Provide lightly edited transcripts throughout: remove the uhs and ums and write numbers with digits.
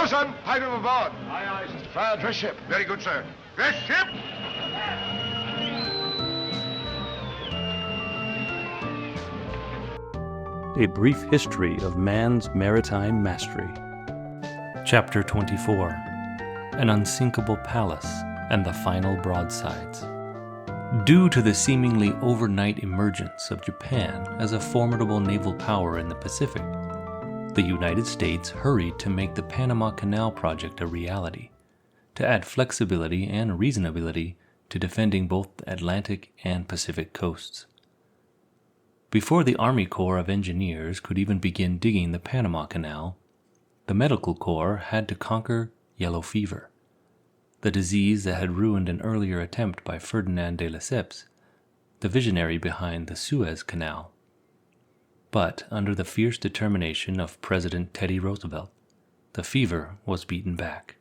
Bosun, pipe him aboard. Aye, aye, sir. Fire, dress ship. Very good, sir. Dress ship! A Brief History of Man's Maritime Mastery. Chapter 24. An Unsinkable Palace and the Final Broadsides. Due to the seemingly overnight emergence of Japan as a formidable naval power in the Pacific, the United States hurried to make the Panama Canal project a reality, to add flexibility and reasonability to defending both the Atlantic and Pacific coasts. Before the Army Corps of Engineers could even begin digging the Panama Canal, the Medical Corps had to conquer yellow fever, the disease that had ruined an earlier attempt by Ferdinand de Lesseps, the visionary behind the Suez Canal. But under the fierce determination of President Teddy Roosevelt, the fever was beaten back.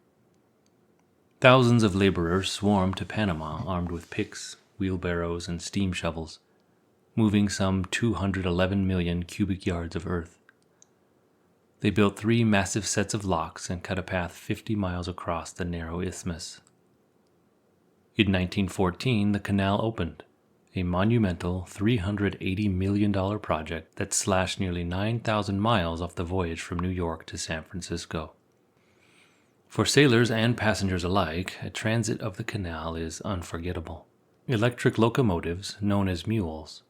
Thousands of laborers swarmed to Panama armed with picks, wheelbarrows, and steam shovels, moving some 211 million cubic yards of earth. They built 3 massive sets of locks and cut a path 50 miles across the narrow isthmus. In 1914, the canal opened, a monumental $380 million project that slashed nearly 9,000 miles off the voyage from New York to San Francisco. For sailors and passengers alike, a transit of the canal is unforgettable. Electric locomotives, known as mules,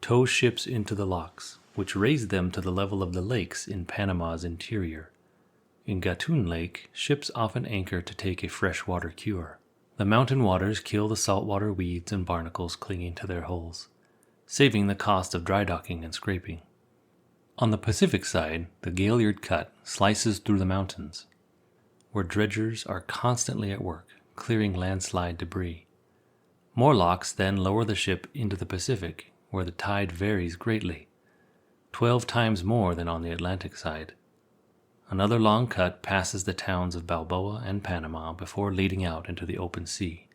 tow ships into the locks, which raise them to the level of the lakes in Panama's interior. In Gatun Lake, ships often anchor to take a freshwater cure. The mountain waters kill the saltwater weeds and barnacles clinging to their hulls, saving the cost of dry docking and scraping. On the Pacific side, the Gaillard Cut slices through the mountains, where dredgers are constantly at work, clearing landslide debris. More locks then lower the ship into the Pacific, where the tide varies greatly, 12 times more than on the Atlantic side. Another long cut passes the towns of Balboa and Panama before leading out into the open sea.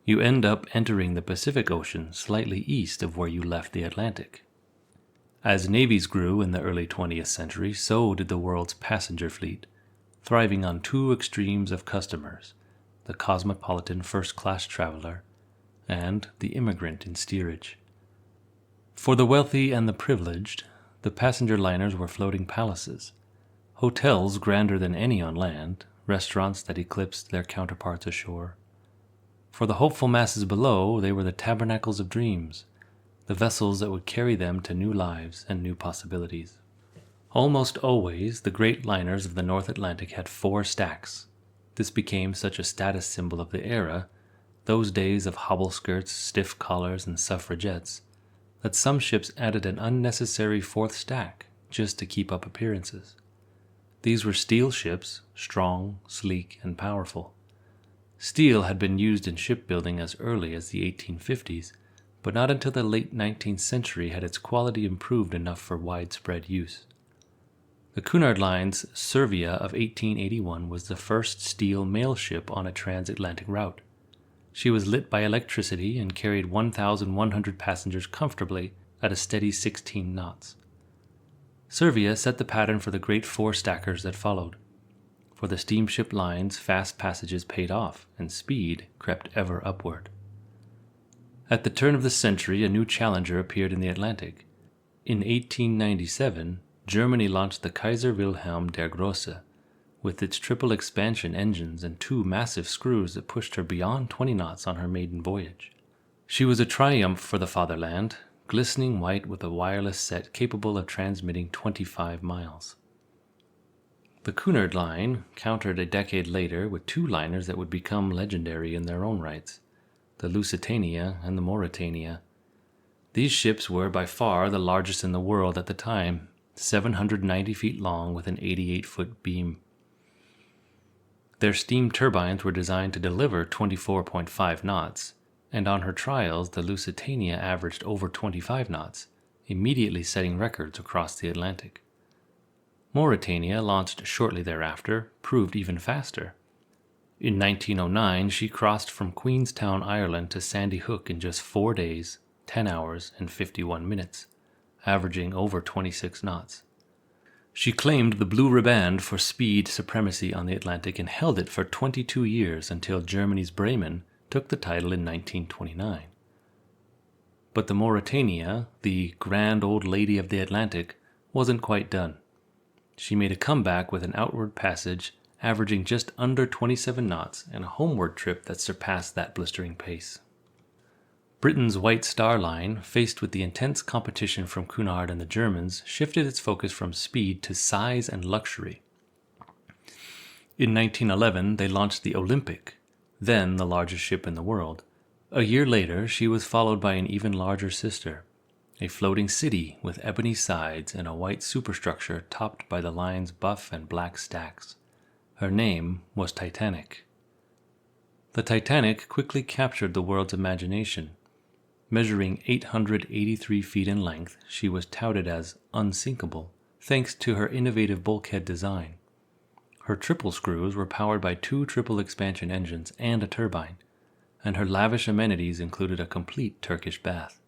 You end up entering the Pacific Ocean slightly east of where you left the Atlantic. As navies grew in the early 20th century, so did the world's passenger fleet, thriving on 2 extremes of customers, the cosmopolitan first-class traveler and the immigrant in steerage. For the wealthy and the privileged, the passenger liners were floating palaces, hotels grander than any on land, restaurants that eclipsed their counterparts ashore. For the hopeful masses below, they were the tabernacles of dreams, the vessels that would carry them to new lives and new possibilities. Almost always, the great liners of the North Atlantic had 4 stacks. This became such a status symbol of the era, those days of hobble skirts, stiff collars, and suffragettes, that some ships added an unnecessary 4th stack just to keep up appearances. These were steel ships, strong, sleek, and powerful. Steel had been used in shipbuilding as early as the 1850s, but not until the late 19th century had its quality improved enough for widespread use. The Cunard Line's Servia of 1881 was the first steel mail ship on a transatlantic route. She was lit by electricity and carried 1,100 passengers comfortably at a steady 16 knots. Servia set the pattern for the great 4-stackers that followed. For the steamship lines, fast passages paid off, and speed crept ever upward. At the turn of the century, a new challenger appeared in the Atlantic. In 1897, Germany launched the Kaiser Wilhelm der Grosse, with its triple expansion engines and 2 massive screws that pushed her beyond 20 knots on her maiden voyage. She was a triumph for the fatherland, glistening white with a wireless set capable of transmitting 25 miles. The Cunard Line countered a decade later with 2 liners that would become legendary in their own rights, the Lusitania and the Mauretania. These ships were by far the largest in the world at the time, 790 feet long with an 88-foot beam. Their steam turbines were designed to deliver 24.5 knots, and on her trials the Lusitania averaged over 25 knots, immediately setting records across the Atlantic. Mauretania, launched shortly thereafter, proved even faster. In 1909, she crossed from Queenstown, Ireland to Sandy Hook in just 4 days, 10 hours, and 51 minutes, averaging over 26 knots. She claimed the blue riband for speed supremacy on the Atlantic and held it for 22 years until Germany's Bremen took the title in 1929. But the Mauretania, the grand old lady of the Atlantic, wasn't quite done. She made a comeback with an outward passage averaging just under 27 knots and a homeward trip that surpassed that blistering pace. Britain's White Star Line, faced with the intense competition from Cunard and the Germans, shifted its focus from speed to size and luxury. In 1911, they launched the Olympic, then the largest ship in the world. A year later, she was followed by an even larger sister, a floating city with ebony sides and a white superstructure topped by the line's buff and black stacks. Her name was Titanic. The Titanic quickly captured the world's imagination. Measuring 883 feet in length, she was touted as unsinkable, thanks to her innovative bulkhead design. Her triple screws were powered by 2 triple expansion engines and a turbine, and her lavish amenities included a complete Turkish bath.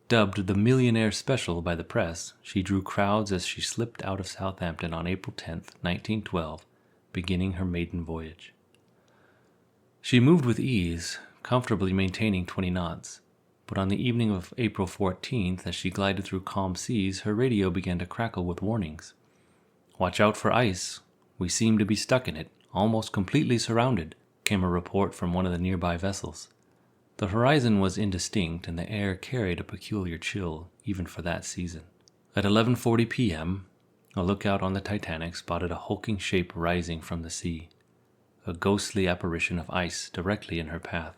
Dubbed the Millionaire Special by the press, she drew crowds as she slipped out of Southampton on April 10, 1912, beginning her maiden voyage. She moved with ease, comfortably maintaining 20 knots. But on the evening of April 14th, as she glided through calm seas, her radio began to crackle with warnings. "Watch out for ice. We seem to be stuck in it, almost completely surrounded," came a report from one of the nearby vessels. The horizon was indistinct, and the air carried a peculiar chill, even for that season. At 11:40 p.m., a lookout on the Titanic spotted a hulking shape rising from the sea, a ghostly apparition of ice directly in her path.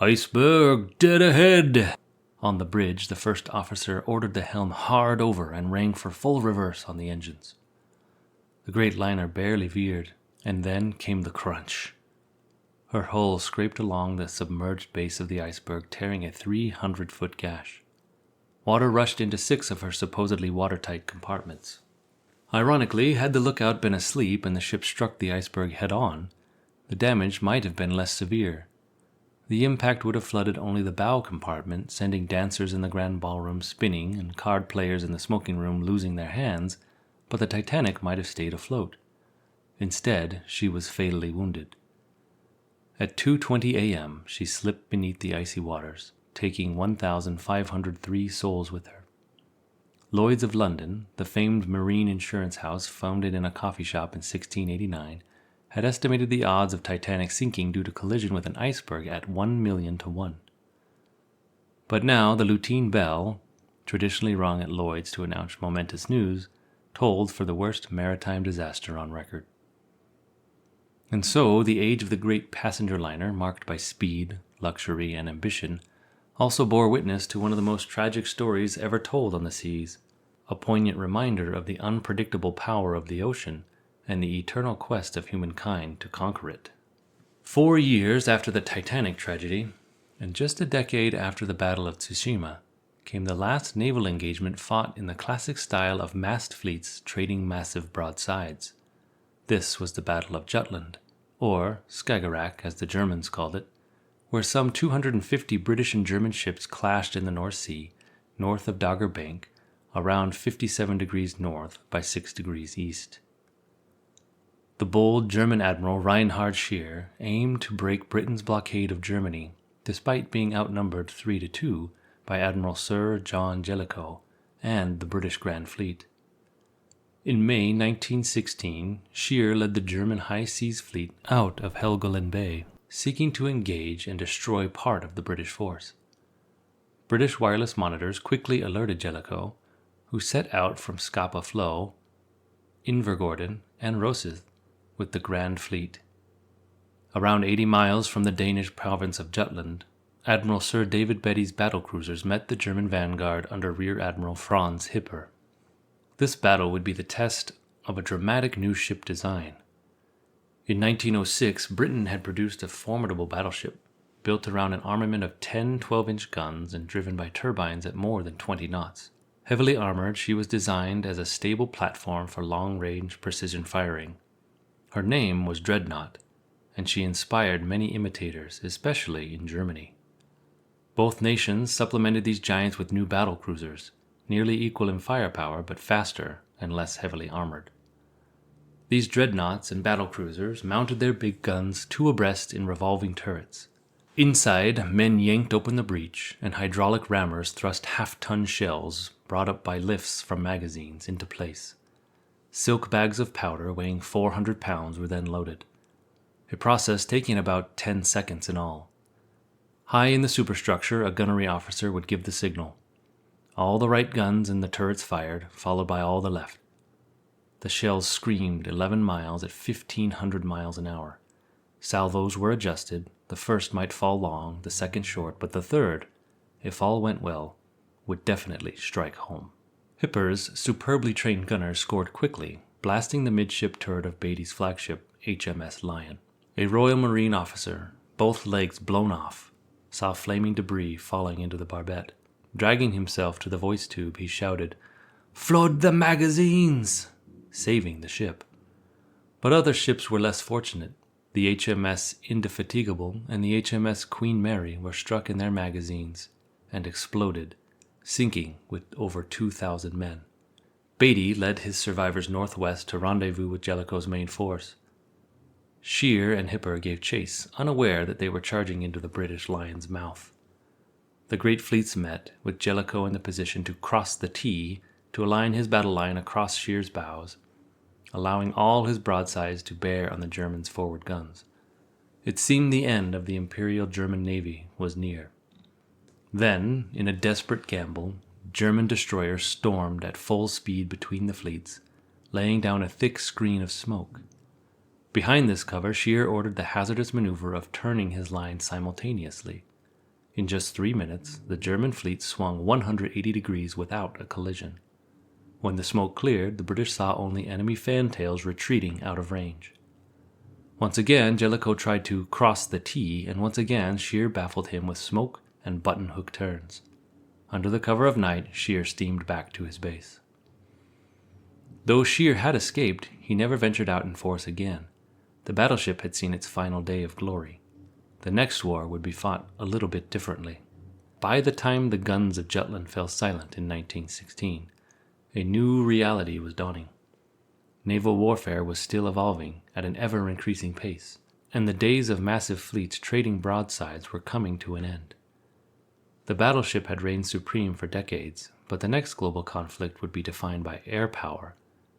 "Iceberg, dead ahead!" On the bridge, the first officer ordered the helm hard over and rang for full reverse on the engines. The great liner barely veered, and then came the crunch. Her hull scraped along the submerged base of the iceberg, tearing a 300-foot gash. Water rushed into 6 of her supposedly watertight compartments. Ironically, had the lookout been asleep and the ship struck the iceberg head-on, the damage might have been less severe. The impact would have flooded only the bow compartment, sending dancers in the grand ballroom spinning and card players in the smoking room losing their hands, but the Titanic might have stayed afloat. Instead, she was fatally wounded. At 2:20 a.m., she slipped beneath the icy waters, taking 1,503 souls with her. Lloyd's of London, the famed marine insurance house founded in a coffee shop in 1689, had estimated the odds of Titanic sinking due to collision with an iceberg at 1,000,000 to 1. But now the Lutein bell, traditionally rung at Lloyd's to announce momentous news, tolled for the worst maritime disaster on record. And so the age of the great passenger liner, marked by speed, luxury, and ambition, also bore witness to one of the most tragic stories ever told on the seas, a poignant reminder of the unpredictable power of the ocean and the eternal quest of humankind to conquer it. 4 years after the Titanic tragedy, and just a decade after the Battle of Tsushima, came the last naval engagement fought in the classic style of massed fleets trading massive broadsides. This was the Battle of Jutland, or Skagerrak as the Germans called it, where some 250 British and German ships clashed in the North Sea, north of Dogger Bank, around 57 degrees north by 6 degrees east. The bold German Admiral Reinhard Scheer aimed to break Britain's blockade of Germany, despite being outnumbered 3-2 by Admiral Sir John Jellicoe and the British Grand Fleet. In May 1916, Scheer led the German High Seas Fleet out of Helgoland Bay, seeking to engage and destroy part of the British force. British wireless monitors quickly alerted Jellicoe, who set out from Scapa Flow, Invergordon, and Rosyth with the Grand Fleet. Around 80 miles from the Danish province of Jutland, Admiral Sir David Beatty's battlecruisers met the German vanguard under Rear Admiral Franz Hipper. This battle would be the test of a dramatic new ship design. In 1906, Britain had produced a formidable battleship, built around an armament of 10 12-inch guns and driven by turbines at more than 20 knots. Heavily armored, she was designed as a stable platform for long-range precision firing. Her name was Dreadnought, and she inspired many imitators, especially in Germany. Both nations supplemented these giants with new battle cruisers, nearly equal in firepower but faster and less heavily armored. These dreadnoughts and battlecruisers mounted their big guns two abreast in revolving turrets. Inside, men yanked open the breech, and hydraulic rammers thrust half-ton shells, brought up by lifts from magazines, into place. Silk bags of powder weighing 400 pounds were then loaded, a process taking about 10 seconds in all. High in the superstructure, a gunnery officer would give the signal. All the right guns in the turrets fired, followed by all the left. The shells screamed 11 miles at 1,500 miles an hour. Salvos were adjusted. The first might fall long, the second short, but the third, if all went well, would definitely strike home. Hipper's superbly trained gunners scored quickly, blasting the midship turret of Beatty's flagship, HMS Lion. A Royal Marine officer, both legs blown off, saw flaming debris falling into the barbette. Dragging himself to the voice tube, he shouted, "Flood the magazines!" saving the ship. But other ships were less fortunate. The HMS Indefatigable and the HMS Queen Mary were struck in their magazines and exploded, sinking with over 2,000 men. Beatty led his survivors northwest to rendezvous with Jellicoe's main force. Scheer and Hipper gave chase, unaware that they were charging into the British Lion's mouth. The great fleets met, with Jellicoe in the position to cross the T to align his battle line across Scheer's bows, allowing all his broadsides to bear on the Germans' forward guns. It seemed the end of the Imperial German Navy was near. Then, in a desperate gamble, German destroyers stormed at full speed between the fleets, laying down a thick screen of smoke. Behind this cover, Scheer ordered the hazardous maneuver of turning his line simultaneously. In just 3 minutes, the German fleet swung 180 degrees without a collision. When the smoke cleared, the British saw only enemy fantails retreating out of range. Once again, Jellicoe tried to cross the T, and once again Scheer baffled him with smoke and button-hook turns. Under the cover of night, Scheer steamed back to his base. Though Scheer had escaped, he never ventured out in force again. The battleship had seen its final day of glory. The next war would be fought a little bit differently. By the time the guns of Jutland fell silent in 1916, a new reality was dawning. Naval warfare was still evolving at an ever-increasing pace, and the days of massive fleets trading broadsides were coming to an end. The battleship had reigned supreme for decades, but the next global conflict would be defined by air power,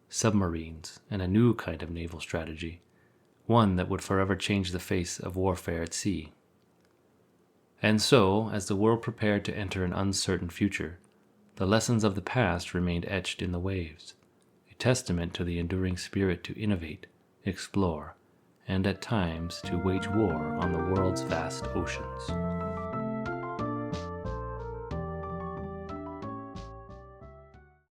submarines, and a new kind of naval strategy, one that would forever change the face of warfare at sea. And so, as the world prepared to enter an uncertain future, the lessons of the past remained etched in the waves, a testament to the enduring spirit to innovate, explore, and at times to wage war on the world's vast oceans.